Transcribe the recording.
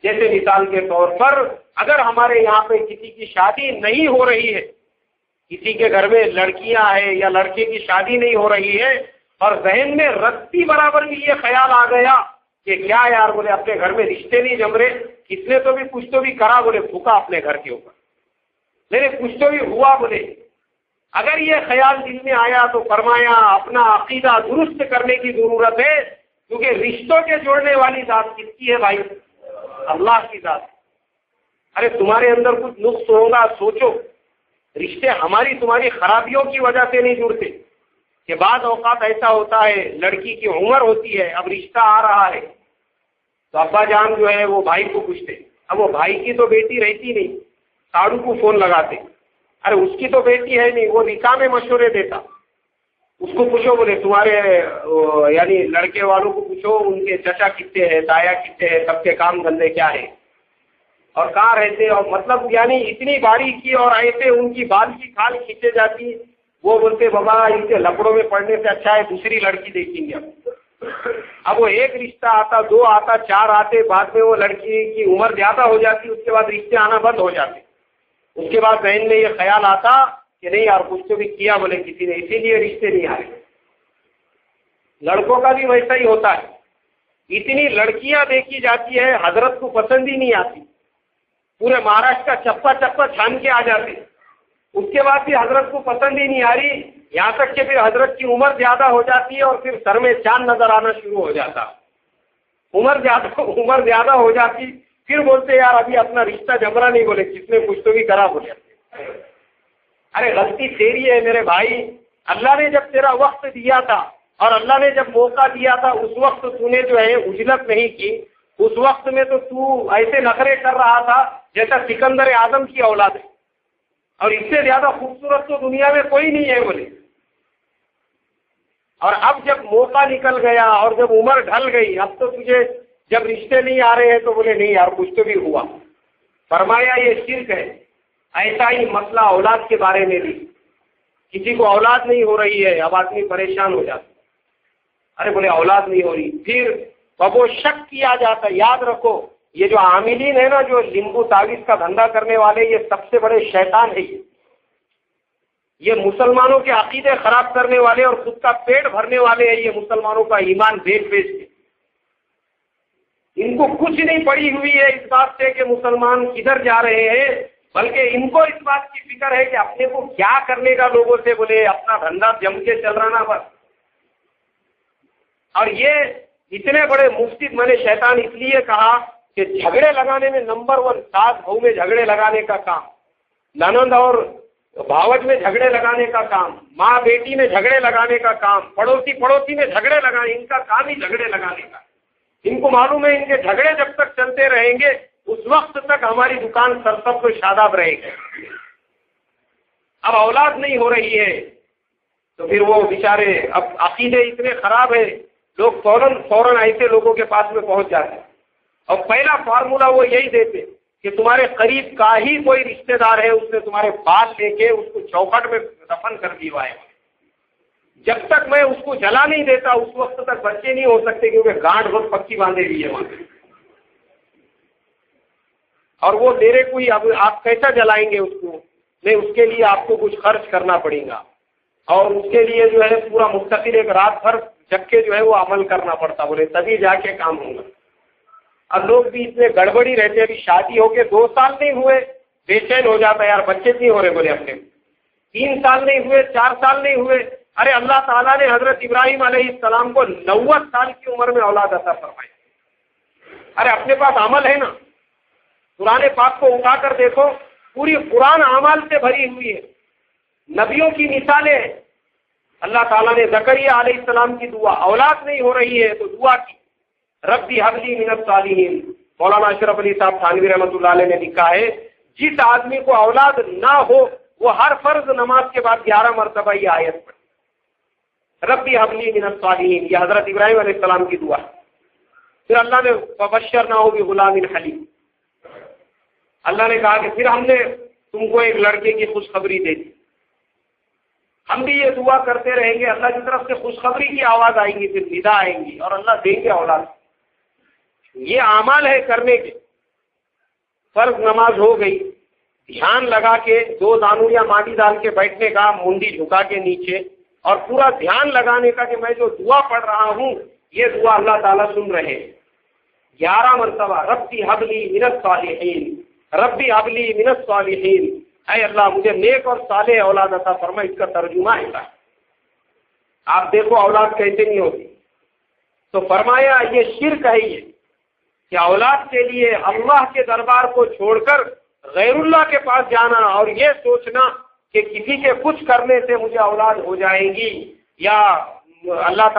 جیسے مثال کے طور پر اگر ہمارے یہاں پہ کسی کی شادی نہیں ہو رہی ہے، کسی کے گھر میں لڑکیاں ہیں یا لڑکے کی شادی نہیں ہو رہی ہے، اور ذہن میں رتی برابر بھی یہ خیال آ گیا کہ کیا یار بولے اپنے گھر میں رشتے نہیں جم رہے، کس نے تو بھی کچھ تو بھی کرا بولے پھوکا اپنے گھر کے اوپر، لیکن کچھ تو بھی ہوا بولے، اگر یہ خیال دل میں آیا تو فرمایا اپنا عقیدہ درست کرنے کی ضرورت ہے، کیونکہ رشتوں کے جوڑنے والی ذات کس کی ہے بھائی؟ اللہ کی ذات۔ ارے تمہارے اندر کچھ نقص ہوگا، سوچو، رشتے ہماری تمہاری خرابیوں کی وجہ سے نہیں جڑتے، کہ بعض اوقات ایسا ہوتا ہے لڑکی کی عمر ہوتی ہے، اب رشتہ آ رہا ہے تو ابا جان جو ہے وہ بھائی کو پوچھتے، اب وہ بھائی کی تو بیٹی رہتی نہیں، ساڑو کو فون لگاتے، ارے اس کی تو بیٹی ہے نہیں، وہ نکاح میں مشورے دیتا، اس کو پوچھو بولے تمہارے یعنی لڑکے والوں کو پوچھو ان کے چچا کتنے ہیں، تایا کتنے ہیں، سب کے کام دھندے کیا ہے اور کہاں رہتے، اور مطلب یعنی اتنی باریکی اور ایسے ان کی بال کی کھال کھینچے جاتی، وہ بولتے بابا ان کے لپڑوں میں پڑنے سے اچھا ہے دوسری لڑکی دیکھیں گے۔ اب وہ ایک رشتہ آتا، دو آتا، چار آتے، بعد میں وہ لڑکی کی عمر زیادہ ہو جاتی، اس کے بعد رشتے آنا بند ہو جاتے، اس کے بعد ذہن میں یہ خیال آتا کہ نہیں یار کچھ تو بھی کیا بولے کسی نے، اسی لیے رشتے نہیں آ رہے۔ لڑکوں کا بھی ویسا ہی ہوتا ہے، اتنی لڑکیاں دیکھی جاتی ہے، حضرت کو پسند ہی نہیں آتی، پورے مہاراشٹر کا چپا چپا چھان کے آ جاتے، اس کے بعد بھی حضرت کو پسند ہی نہیں آ رہی، یہاں تک کہ پھر حضرت کی عمر زیادہ ہو جاتی ہے اور پھر سر میں چاند نظر آنا شروع ہو جاتا، عمر زیادہ ہو جاتی، پھر بولتے یار ابھی اپنا رشتہ جمرا نہیں، بولے کس نے کچھ تو بھی کرا بولے۔ ارے غلطی تیری ہے میرے بھائی، اللہ نے جب تیرا وقت دیا تھا اور اللہ نے جب موقع دیا تھا اس وقت تو نے جو ہے اجلت نہیں کی، اس وقت میں تو ایسے نخرے کر رہا تھا جیسا سکندر اعظم کی اولاد ہے، اور اس سے زیادہ خوبصورت تو دنیا میں کوئی نہیں ہے بولے، اور اب جب موقع نکل گیا اور جب عمر ڈھل گئی، اب تو تجھے جب رشتے نہیں آ رہے ہیں تو بولے نہیں یار کچھ تو بھی ہوا۔ فرمایا یہ شرک ہے۔ ایسا ہی مسئلہ اولاد کے بارے میں بھی، کسی کو اولاد نہیں ہو رہی ہے، اب آدمی پریشان ہو جاتا، ارے بولے اولاد نہیں ہو رہی، پھر وہ شک کیا جاتا۔ یاد رکھو یہ جو عاملین ہے نا، جو لیمبو تعویذ کا دھندا کرنے والے، یہ سب سے بڑے شیطان ہے، یہ مسلمانوں کے عقیدے خراب کرنے والے اور خود کا پیٹ بھرنے والے ہیں، یہ مسلمانوں کا ایمان بیچ بیچ کے۔ ان کو کچھ نہیں پڑی ہوئی ہے اس بات سے کہ مسلمان کدھر جا رہے ہیں، بلکہ ان کو اس بات کی فکر ہے کہ اپنے کو کیا کرنے کا لوگوں سے، بولے اپنا دھندا جم کے چل رہا نا بس۔ اور یہ اتنے بڑے مفسد، میں نے شیطان اس لیے کہا کہ جھگڑے لگانے میں نمبر 1، ساس بہو میں جھگڑے لگانے کا کام، ننند اور بھاوج میں جھگڑے لگانے کا کام، ماں بیٹی میں جھگڑے لگانے کا کام، پڑوسی میں جھگڑے لگانے، ان کا کام ہی جھگڑے لگانے کا۔ ان کو معلوم ہے ان کے جھگڑے جب تک چلتے رہیں گے اس وقت تک ہماری دکان سرسبز و شاداب رہے گی۔ اب اولاد نہیں ہو رہی ہے تو پھر وہ بیچارے، اب عقیدے اتنے خراب ہیں، لوگ فوراً ایسے لوگوں کے پاس میں پہنچ جاتے ہیں، اور پہلا فارمولا وہ یہی دیتے کہ تمہارے قریب کا ہی کوئی رشتہ دار ہے، اس نے تمہارے بال لے کے اس کو چوکھٹ میں دفن کر دیا ہے، جب تک میں اس کو جلا نہیں دیتا اس وقت تک بچے نہیں ہو سکتے، کیونکہ گانٹ بہت پکی باندھے ہوئی ہے وہاں، اور وہ میرے کو ہی، اب آپ کیسا جلائیں گے اس کو؟ نہیں، اس کے لیے آپ کو کچھ خرچ کرنا پڑے گا، اور اس کے لیے جو ہے پورا مستقل ایک رات بھر جگ کے جو ہے وہ عمل کرنا پڑتا، بولے تبھی جا کے کام ہوگا۔ اب لوگ بھی اتنے گڑبڑی رہتے، ابھی شادی ہو کے 2 سال نہیں ہوئے بے چین ہو جاتا ہے، یار بچے نہیں ہو رہے، بولے اپنے 3 سال نہیں ہوئے، 4 سال نہیں ہوئے، ارے اللہ تعالیٰ نے حضرت ابراہیم علیہ السلام کو 90 سال کی عمر میں اولاد عطا فرمائی۔ ارے اپنے پاس عمل ہے نا، قرآن پاک کو اٹھا کر دیکھو، پوری قرآن اعمال سے بھری ہوئی ہے، نبیوں کی مثالیں ہیں۔ اللہ تعالیٰ نے زکریا علیہ السلام کی دعا، اولاد نہیں ہو رہی ہے تو دعا کی، ربی حبلی من الصالحین۔ مولانا اشرف علی صاحب تھانوی رحمۃ اللہ علیہ نے لکھا ہے، جس آدمی کو اولاد نہ ہو وہ ہر فرض نماز کے بعد 11 مرتبہ یہ آیت پڑھے، ربی حبلی من الصالحین، یہ حضرت ابراہیم علیہ السلام کی دعا۔ پھر اللہ نے فبشرناہ بغلام حلیم، اللہ نے کہا کہ پھر ہم نے تم کو ایک لڑکے کی خوشخبری دے دی۔ ہم بھی یہ دعا کرتے رہیں گے، اللہ کی طرف سے خوشخبری کی آواز آئیں گی، پھر ندا آئیں گی اور اللہ دیں گے اولاد۔ یہ اعمال ہے کرنے کے، فرض نماز ہو گئی، دھیان لگا کے 2 دانوریاں ماٹی ڈال کے بیٹھنے کا، منڈی جھکا کے نیچے، اور پورا دھیان لگانے کا کہ میں جو دعا پڑھ رہا ہوں یہ دعا اللہ تعالیٰ سن رہے ہیں۔ 11 مرتبہ ربی حبلی من الصالحین، ربی حبلی من الصالحین، اے اللہ مجھے نیک اور صالح اولاد عطا فرما۔ اس کا ترجمہ ہے، آپ دیکھو اولاد کیسے نہیں ہوتی، تو فرمایا یہ شرک ہے، یہ کہ اولاد کے لیے اللہ کے دربار کو چھوڑ کر غیر اللہ کے پاس جانا اور یہ سوچنا کہ کسی کے کچھ کرنے سے مجھے اولاد ہو جائے گی یا اللہ تعالیٰ